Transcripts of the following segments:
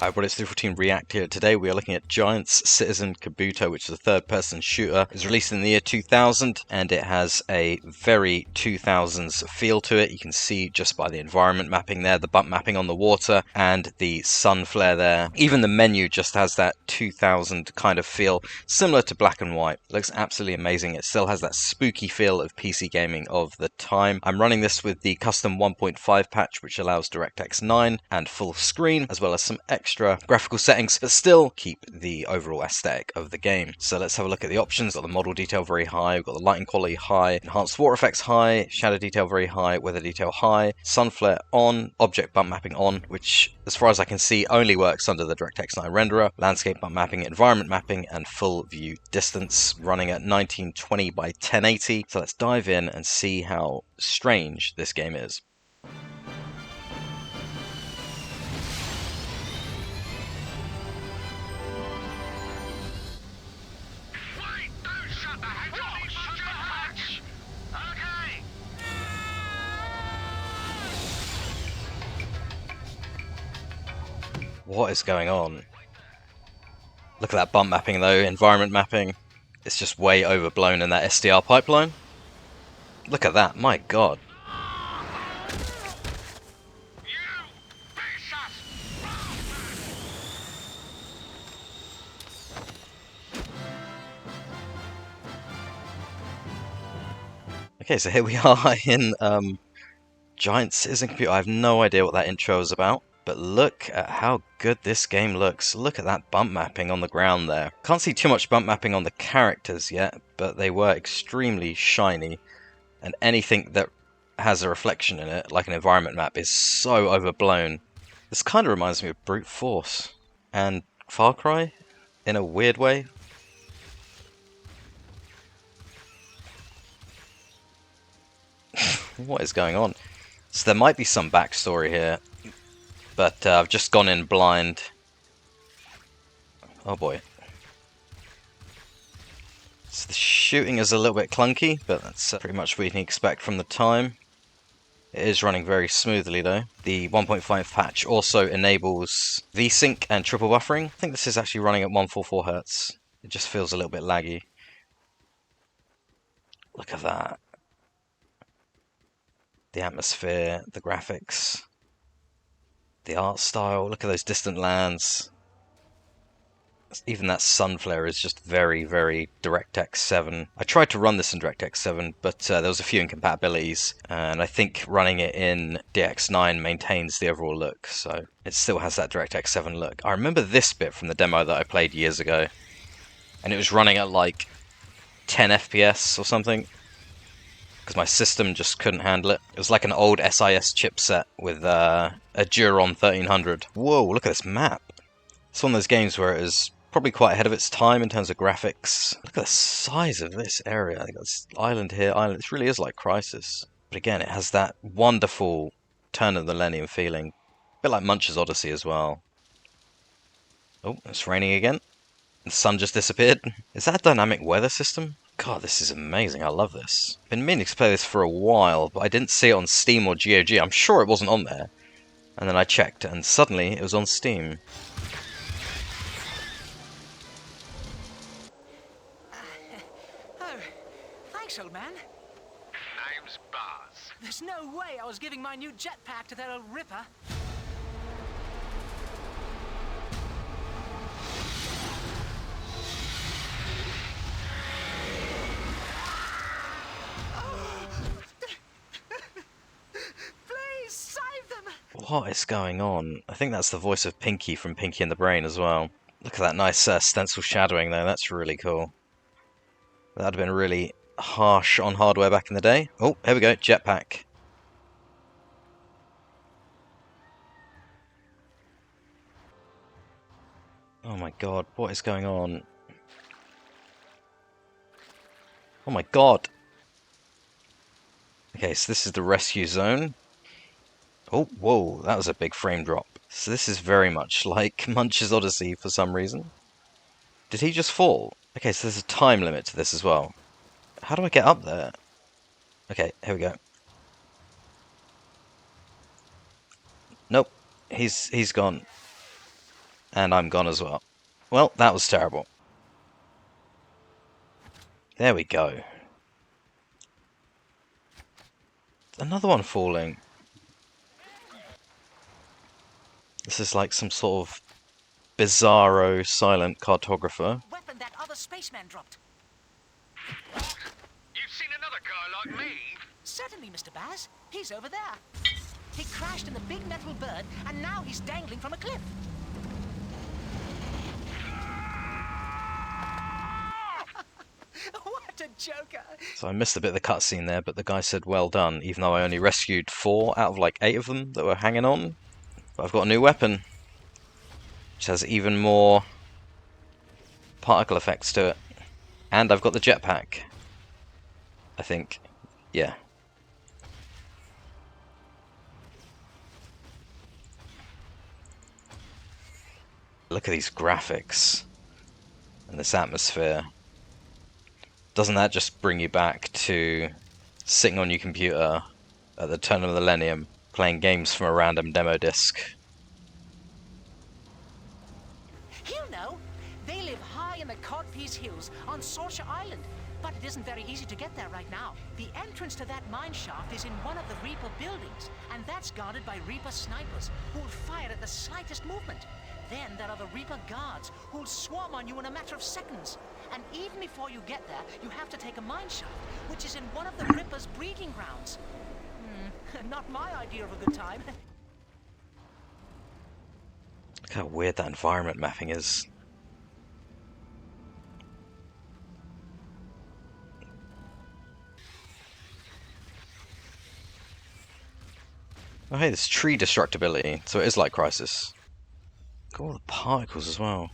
Hi, everybody, it's 314 React here. Today we are looking at Giants Citizen Kabuto, which is a third-person shooter. It was released in the year 2000, and it has a very 2000s feel to it. You can see just by the environment mapping there, the bump mapping on the water, and the sun flare there. Even the menu just has that 2000 kind of feel, similar to black and white. It looks absolutely amazing. It still has that spooky feel of PC gaming of the time. I'm running this with the custom 1.5 patch, which allows DirectX 9 and full screen, as well as some extra graphical settings, but still keep the overall aesthetic of the game. So let's have a look at the options. Got the model detail very high, we've got the lighting quality high, enhanced water effects high, shadow detail very high, weather detail high, sun flare on, object bump mapping on, which as far as I can see only works under the DirectX 9 renderer, landscape bump mapping, environment mapping, and full view distance, running at 1920 by 1080. So let's dive in and see how strange this game is. What is going on? Look at that bump mapping though, environment mapping. It's just way overblown in that SDR pipeline. Look at that, my god. Okay, so here we are in Giant Citizen Computer. I have no idea what that intro is about, but look at how good this game looks. Look at that bump mapping on the ground there. Can't see too much bump mapping on the characters yet, but they were extremely shiny, and anything that has a reflection in it, like an environment map, is so overblown. This kind of reminds me of Brute Force and Far Cry in a weird way. What is going on? So there might be some backstory here, but I've just gone in blind. Oh boy. So the shooting is a little bit clunky, but that's pretty much what you can expect from the time. It is running very smoothly though. The 1.5 patch also enables VSync and triple buffering. I think this is actually running at 144 Hz. It just feels a little bit laggy. Look at that. The atmosphere, the graphics, the art style. Look at those distant lands. Even that sun flare is just very, very DirectX 7. I tried to run this in DirectX 7, but there was a few incompatibilities, and I think running it in DX9 maintains the overall look, so it still has that DirectX 7 look. I remember this bit from the demo that I played years ago, and it was running at like 10 FPS or something, because my system just couldn't handle it. It was like an old SIS chipset with a Duron 1300. Whoa, look at this map. It's one of those games where it is probably quite ahead of its time in terms of graphics. Look at the size of this area. They got this island here, island. This really is like Crysis. But again, it has that wonderful turn-of-the-millennium feeling. A bit like Munch's Odyssey as well. Oh, it's raining again. The sun just disappeared. Is that a dynamic weather system? God, this is amazing. I love this. Been meaning to play this for a while, but I didn't see it on Steam or GOG. I'm sure it wasn't on there. And then I checked, and suddenly it was on Steam. Thanks, old man. Name's Buzz. There's no way I was giving my new jetpack to that old ripper. Please save them! What is going on? I think that's the voice of Pinky from Pinky and the Brain as well. Look at that nice stencil shadowing there. That's really cool. That'd have been really harsh on hardware back in the day. Oh, here we go, jetpack. Oh my god, what is going on? Oh my god! Okay, so this is the rescue zone. Oh, whoa, that was a big frame drop. So this is very much like Munch's Odyssey for some reason. Did he just fall? Okay, so there's a time limit to this as well. How do I get up there? Okay, here we go. Nope, he's gone. And I'm gone as well. Well, that was terrible. There we go. Another one falling. This is like some sort of bizarro silent cartographer. Weapon that other spaceman dropped. You've seen another guy like me? Certainly, Mr. Baz. He's over there. He crashed in the big metal bird, and now he's dangling from a cliff. What a joker! So I missed a bit of the cutscene there, but the guy said well done, even though I only rescued 4 out of like 8 of them that were hanging on. But I've got a new weapon, which has even more particle effects to it. And I've got the jetpack. I think. Yeah. Look at these graphics and this atmosphere. Doesn't that just bring you back to sitting on your computer at the turn of the millennium, playing games from a random demo disc? You know, they live high in the Codpiece Hills on Sorcia Island, but it isn't very easy to get there right now. The entrance to that mine shaft is in one of the Reaper buildings, and that's guarded by Reaper snipers who'll fire at the slightest movement. Then there are the Reaper guards who'll swarm on you in a matter of seconds. And even before you get there, you have to take a mine shaft, which is in one of the Reaper's breeding grounds. Not my idea of a good time. Look how weird that environment mapping is. Oh hey, there's tree destructibility, so it is like Crisis. Got all the particles as well.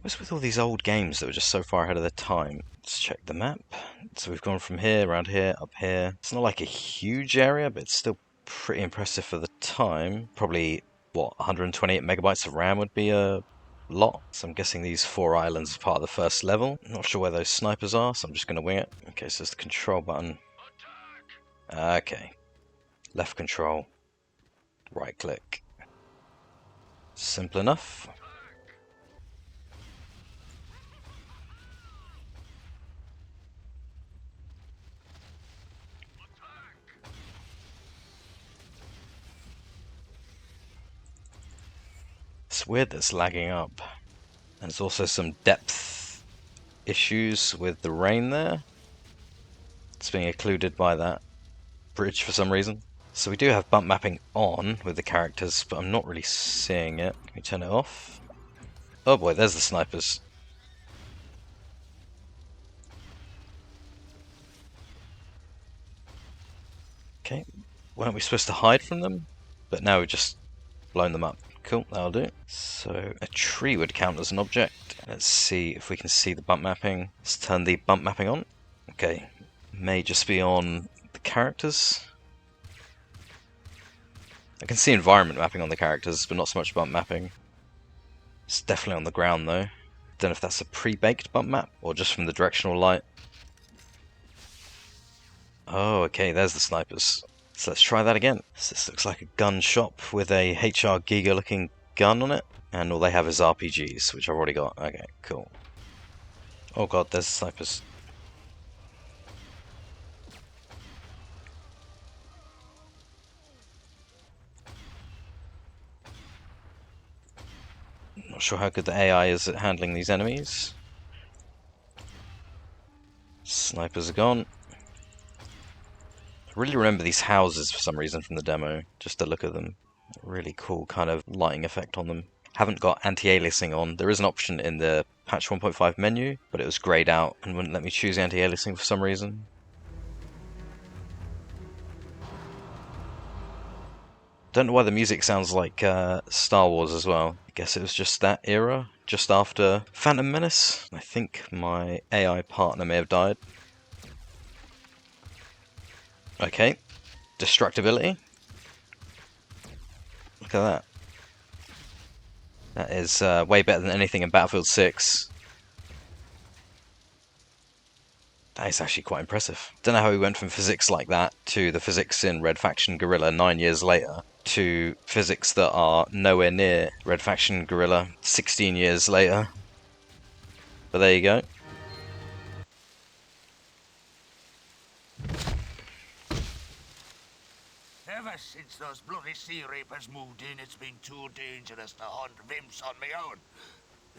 What's with all these old games that were just so far ahead of their time? Let's check the map. So we've gone from here, around here, up here. It's not like a huge area, but it's still pretty impressive for the time. Probably, what, 128 megabytes of RAM would be a lot. So I'm guessing these 4 islands are part of the first level. I'm not sure where those snipers are, so I'm just going to wing it. Okay, so it's the control button. Okay. Left control. Right click. Simple enough. It's weird that it's lagging up. And there's also some depth issues with the rain there. It's being occluded by that bridge for some reason. So we do have bump mapping on with the characters, but I'm not really seeing it. Can we turn it off? Oh boy, there's the snipers. Okay, weren't we supposed to hide from them? But now we've just blown them up. Cool, that'll do. So a tree would count as an object. Let's see if we can see the bump mapping. Let's turn the bump mapping on. Okay, may just be on the characters. I can see environment mapping on the characters, but not so much bump mapping. It's definitely on the ground though. Don't know if that's a pre-baked bump map or just from the directional light. Oh, okay, there's the snipers. So let's try that again. So this looks like a gun shop with a HR Giga looking gun on it. And all they have is RPGs, which I've already got. Okay, cool. Oh god, there's the snipers. Not sure how good the AI is at handling these enemies. Snipers are gone. I really remember these houses for some reason from the demo, just to look at them. Really cool kind of lighting effect on them. Haven't got anti-aliasing on. There is an option in the patch 1.5 menu, but it was grayed out and wouldn't let me choose anti-aliasing for some reason. Don't know why the music sounds like Star Wars as well. I guess it was just that era, just after Phantom Menace. I think my AI partner may have died. Okay, destructibility. Look at that. That is way better than anything in Battlefield 6. That is actually quite impressive. Don't know how he went from physics like that to the physics in Red Faction Guerrilla 9 years later to physics that are nowhere near Red Faction Guerrilla 16 years later. But there you go. Ever since those bloody sea reapers moved in, it's been too dangerous to hunt vimps on my own.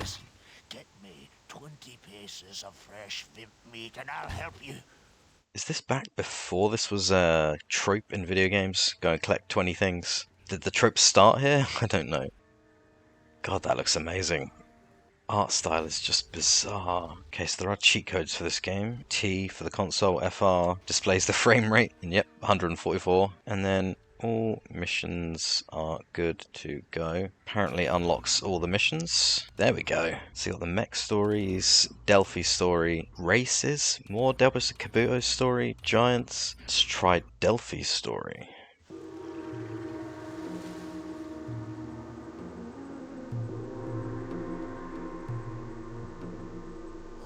Listen, get me 20 pieces of fresh vimp meat and I'll help you. Is this back before this was a trope in video games? Go and collect 20 things. Did the trope start here? I don't know. God, that looks amazing. Art style is just bizarre. Okay, so there are cheat codes for this game. T for the console, FR displays the frame rate, and yep, 144. And then all missions are good to go. Apparently unlocks all the missions. There we go. So you got the mech stories, Delphi story, races, more Delphi Kabuto story, giants. Let's try Delphi story.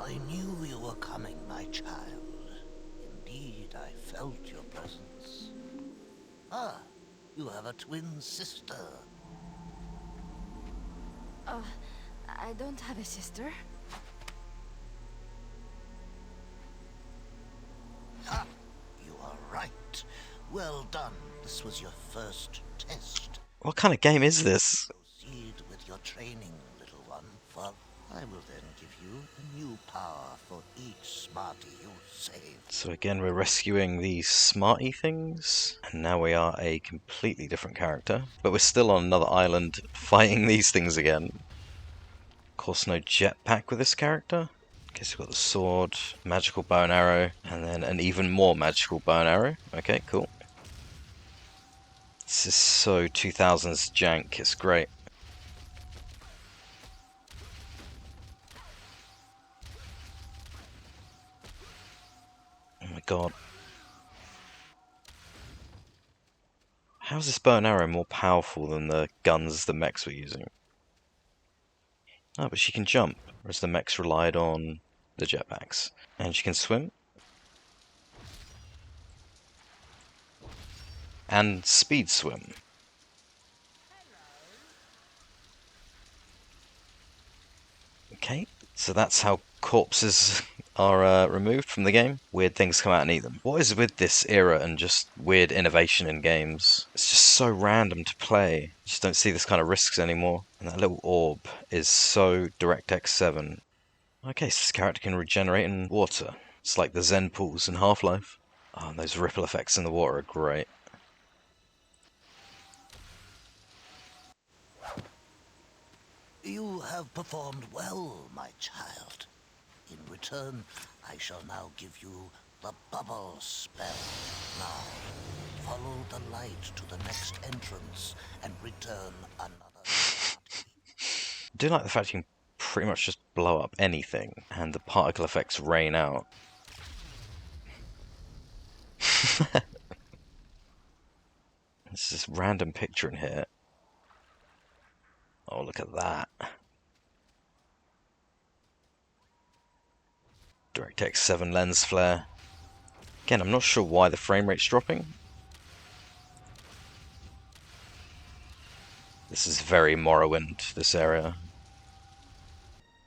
I knew you were coming, my child. Indeed, I felt your presence. Ah, you have a twin sister. I don't have a sister. Ha! You are right. Well done. This was your first test. What kind of game is this? Proceed with your training, little one, for I will then give you a new power for each Smarty you save. So again, we're rescuing these Smarty things, and now we are a completely different character. But we're still on another island fighting these things again. Of course, no jetpack with this character. Guess we've got the sword, magical bow and arrow, and then an even more magical bow and arrow. Okay, cool. This is so 2000s jank, it's great. Oh my god. How is this bow and arrow more powerful than the guns the mechs were using? Oh, but she can jump, whereas the mechs relied on the jetpacks. And she can swim. And speed swim. Okay, so that's how corpses are removed from the game. Weird things come out and eat them. What is with this era and just weird innovation in games? It's just so random to play. Just don't see this kind of risks anymore. And that little orb is so DirectX 7. Okay, so this character can regenerate in water. It's like the Zen pools in Half-Life. Oh, and those ripple effects in the water are great. You have performed well, my child. In return, I shall now give you the bubble spell. Now, follow the light to the next entrance and return another. I do like the fact you can pretty much just blow up anything, and the particle effects rain out. There's this random picture in here. Oh, look at that. DirectX 7 lens flare. Again, I'm not sure why the frame rate's dropping. This is very Morrowind, this area.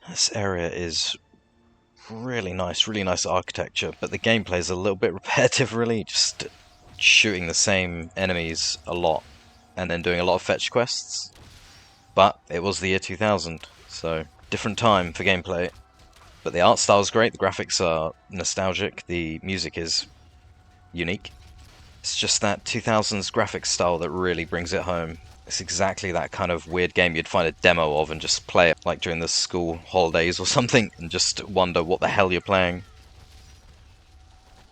This area is really nice architecture, but the gameplay is a little bit repetitive, really. Just shooting the same enemies a lot, and then doing a lot of fetch quests. But it was the year 2000, so different time for gameplay. But the art style is great, the graphics are nostalgic, the music is unique. It's just that 2000s graphics style that really brings it home. It's exactly that kind of weird game you'd find a demo of and just play it like during the school holidays or something and just wonder what the hell you're playing.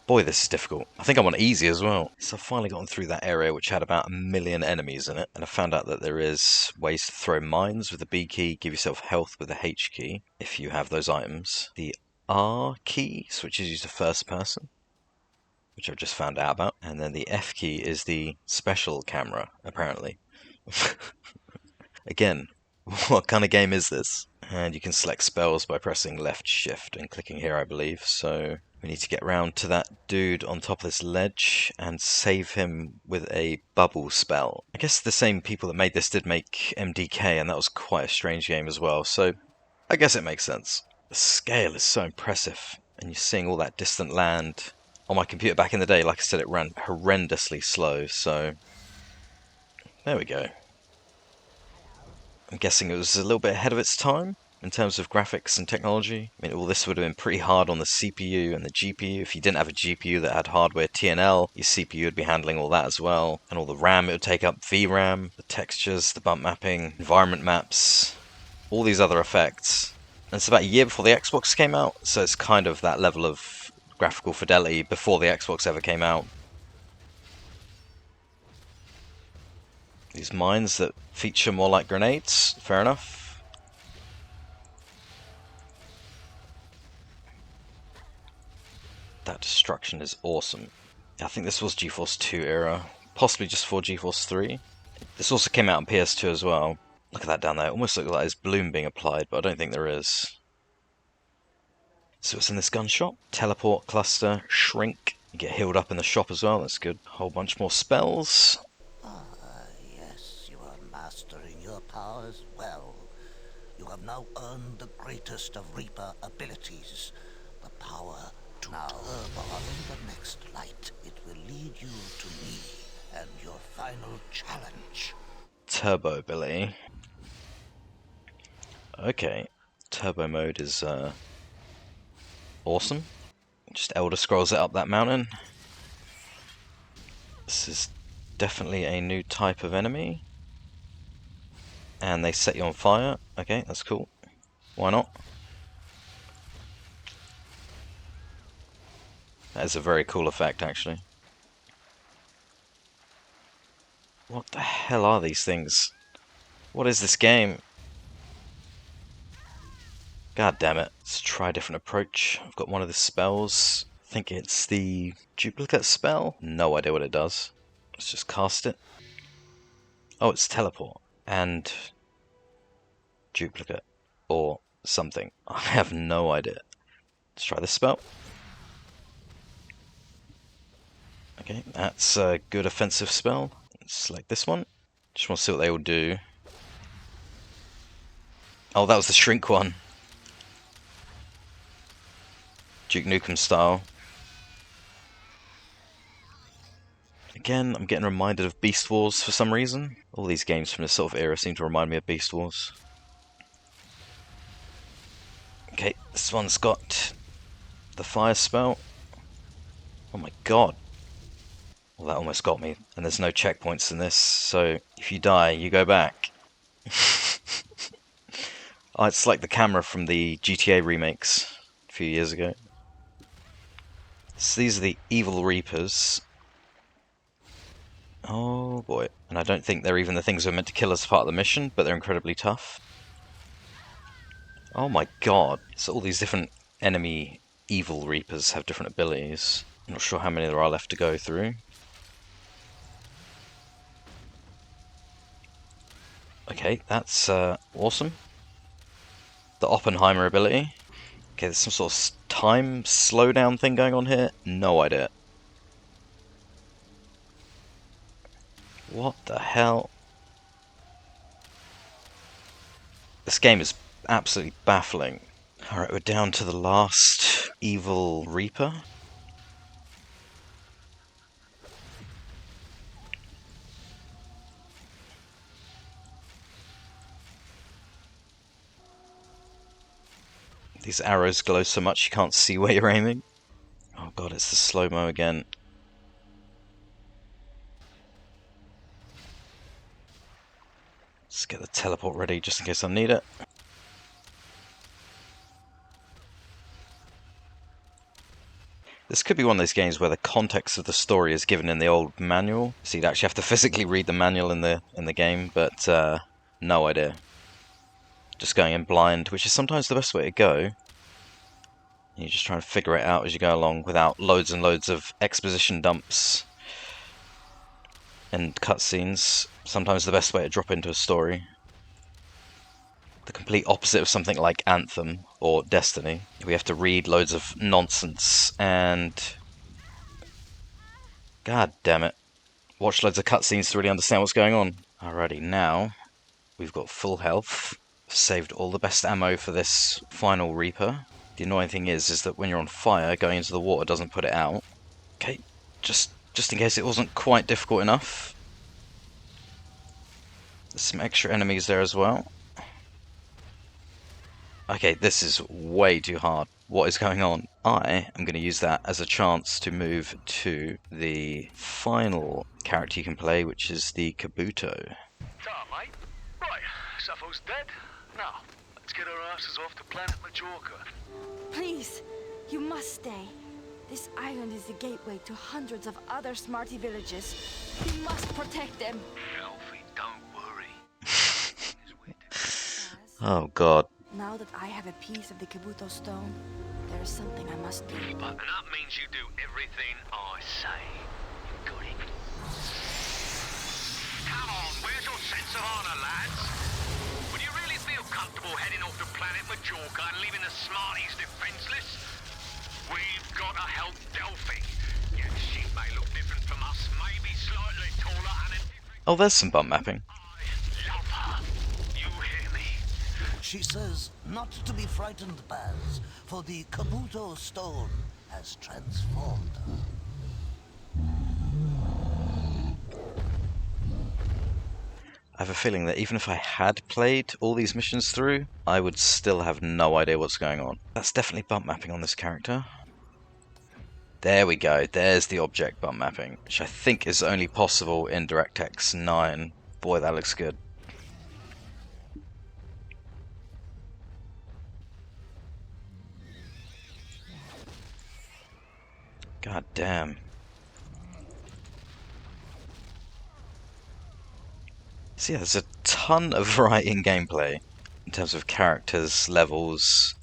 Boy, this is difficult. I think I'm on easy as well. So I've finally gotten through that area which had about 1 million enemies in it, and I found out that there is ways to throw mines with the B key, give yourself health with the H key, if you have those items. The R key switches you to first person, which I've just found out about, and then the F key is the special camera, apparently. Again, what kind of game is this? And you can select spells by pressing left shift and clicking here, I believe, so We need to get around to that dude on top of this ledge and save him with a bubble spell. I guess the same people that made this did make MDK, and that was quite a strange game as well, so I guess it makes sense. The scale is so impressive, and you're seeing all that distant land. On my computer back in the day, like I said, it ran horrendously slow, so there we go. I'm guessing it was a little bit ahead of its time in terms of graphics and technology. I mean, all this would have been pretty hard on the CPU and the GPU. If you didn't have a GPU that had hardware TNL, your CPU would be handling all that as well. And all the RAM it would take up, VRAM, the textures, the bump mapping, environment maps, all these other effects. And it's about a year before the Xbox came out, so it's kind of that level of graphical fidelity before the Xbox ever came out. These mines that feature more like grenades, fair enough. That destruction is awesome. I think this was GeForce 2 era, possibly just for GeForce 3. This also came out on PS2 as well. Look at that down there, it almost looks like there's bloom being applied, but I don't think there is. So what's in this gun shop? Teleport, cluster, shrink. You get healed up in the shop as well, that's good. Whole bunch more spells. Yes, you are mastering your powers well. You have now earned the greatest of Reaper abilities, the power to now turn the next light. It will lead you to me and your final challenge. Turbo ability. Okay, turbo mode is awesome. Just Elder Scrolls it up that mountain. This is definitely a new type of enemy. And they set you on fire. Okay, that's cool. Why not? That is a very cool effect, actually. What the hell are these things? What is this game? God damn it. Let's try a different approach. I've got one of the spells. I think it's the duplicate spell. No idea what it does. Let's just cast it. Oh, it's teleport. And duplicate. Or something. I have no idea. Let's try this spell. Okay, that's a good offensive spell. Let's select this one. Just want to see what they all do. Oh, that was the shrink one. Duke Nukem style. Again, I'm getting reminded of Beast Wars for some reason. All these games from this sort of era seem to remind me of Beast Wars. Okay, this one's got the fire spell. Oh my god. Well, that almost got me. And there's no checkpoints in this, so if you die, you go back. Oh, it's like the camera from the GTA remakes a few years ago. So these are the Evil Reapers. Oh boy. And I don't think they're even the things that are meant to kill as part of the mission, but they're incredibly tough. Oh my god. So all these different enemy Evil Reapers have different abilities. I'm not sure how many there are left to go through. Okay, that's awesome. The Oppenheimer ability. Okay, there's some sort of time slowdown thing going on here. No idea. What the hell? This game is absolutely baffling. Alright, we're down to the last Evil Reaper. These arrows glow so much you can't see where you're aiming. Oh god, it's the slow-mo again. Let's get the teleport ready just in case I need it. This could be one of those games where the context of the story is given in the old manual, so you'd actually have to physically read the manual in the game, but no idea. Just going in blind, which is sometimes the best way to go. You just try and figure it out as you go along without loads and loads of exposition dumps and cutscenes. Sometimes the best way to drop into a story. the complete opposite of something like Anthem or Destiny. We have to read loads of nonsense and... God damn it. Watch loads of cutscenes to really understand what's going on. Alrighty, now we've got full health. Saved all the best ammo for this final Reaper. The annoying thing is that when you're on fire, going into the water doesn't put it out. Okay, just in case it wasn't quite difficult enough. There's some extra enemies there as well. Okay, this is way too hard. What is going on? I am going to use that as a chance to move to the final character you can play, which is the Kabuto. Ta, mate. Right, Sappho's dead. Now, let's get our asses off to planet Majorca. Please, you must stay. This island is the gateway to hundreds of other smarty villages. You must protect them. Alfie, don't worry. Oh god. Now that I have a piece of the Kabuto stone, there is something I must do. And that means you do everything I say. You got it? Come on, where's your sense of honor, lads? Would you really feel comfortable heading off to planet Majorca and leaving the Smarties defenseless? We've got to help Delphi. Yeah, she may look different from us, maybe slightly taller and a different... Oh, there's some bump mapping. I love her. You hear me? She says not to be frightened, Baz, for the Kabuto stone has transformed her. I have a feeling that even if I had played all these missions through, I would still have no idea what's going on. That's definitely bump mapping on this character. There we go, there's the object bump mapping, which I think is only possible in DirectX 9. Boy, that looks good. God damn. So yeah, there's a ton of variety in gameplay in terms of characters, levels,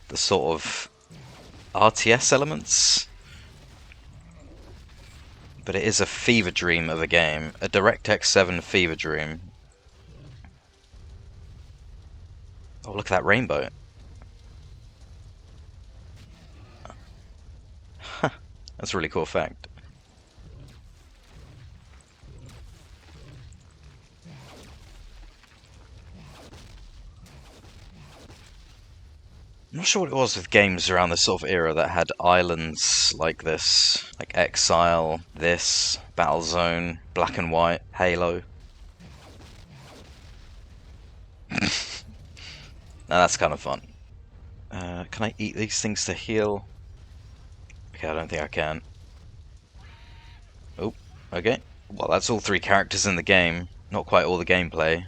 the sort of RTS elements. But it is a fever dream of a game, a DirectX 7 fever dream. Oh, look at that rainbow. That's a really cool effect. I'm not sure what it was with games around this sort of era that had islands like this, like Exile, this, Battlezone, Black and White, Halo. Now that's kind of fun. Can I eat these things to heal? Okay, I don't think I can. Oh, okay. Well, that's all three characters in the game. Not quite all the gameplay.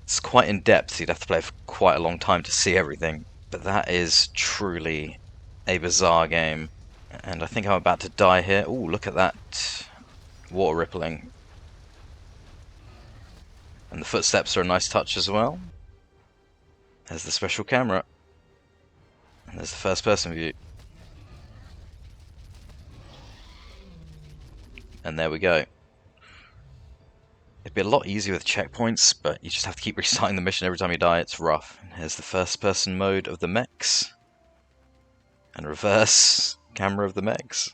It's quite in depth, you'd have to play for quite a long time to see everything. But that is truly a bizarre game. And I think I'm about to die here. Oh, look at that water rippling. And the footsteps are a nice touch as well. There's the special camera. And there's the first person view. And there we go. It'd be a lot easier with checkpoints, but you just have to keep restarting the mission every time you die. It's rough. And here's the first person mode of the mechs. And reverse camera of the mechs.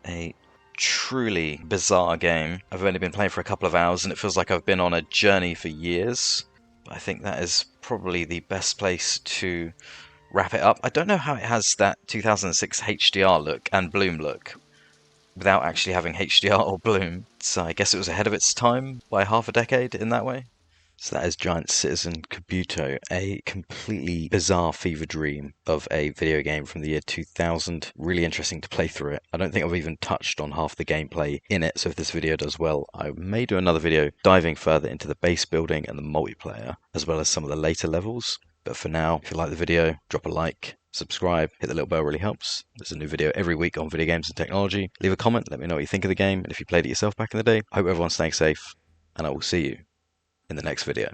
A truly bizarre game. I've only been playing for a couple of hours and it feels like I've been on a journey for years. But I think that is probably the best place to wrap it up. I don't know how it has that 2006 HDR look and bloom look without actually having HDR or bloom. So I guess it was ahead of its time by half a decade in that way. So that is Giant Citizen Kabuto, a completely bizarre fever dream of a video game from the year 2000. Really interesting to play through it. I don't think I've even touched on half the gameplay in it, so if this video does well, I may do another video diving further into the base building and the multiplayer, as well as some of the later levels. But for now, if you like the video, drop a like, subscribe, hit the little bell, really helps. There's a new video every week on video games and technology. Leave a comment, let me know what you think of the game, and if you played it yourself back in the day. I hope everyone's staying safe, and I will see you in the next video.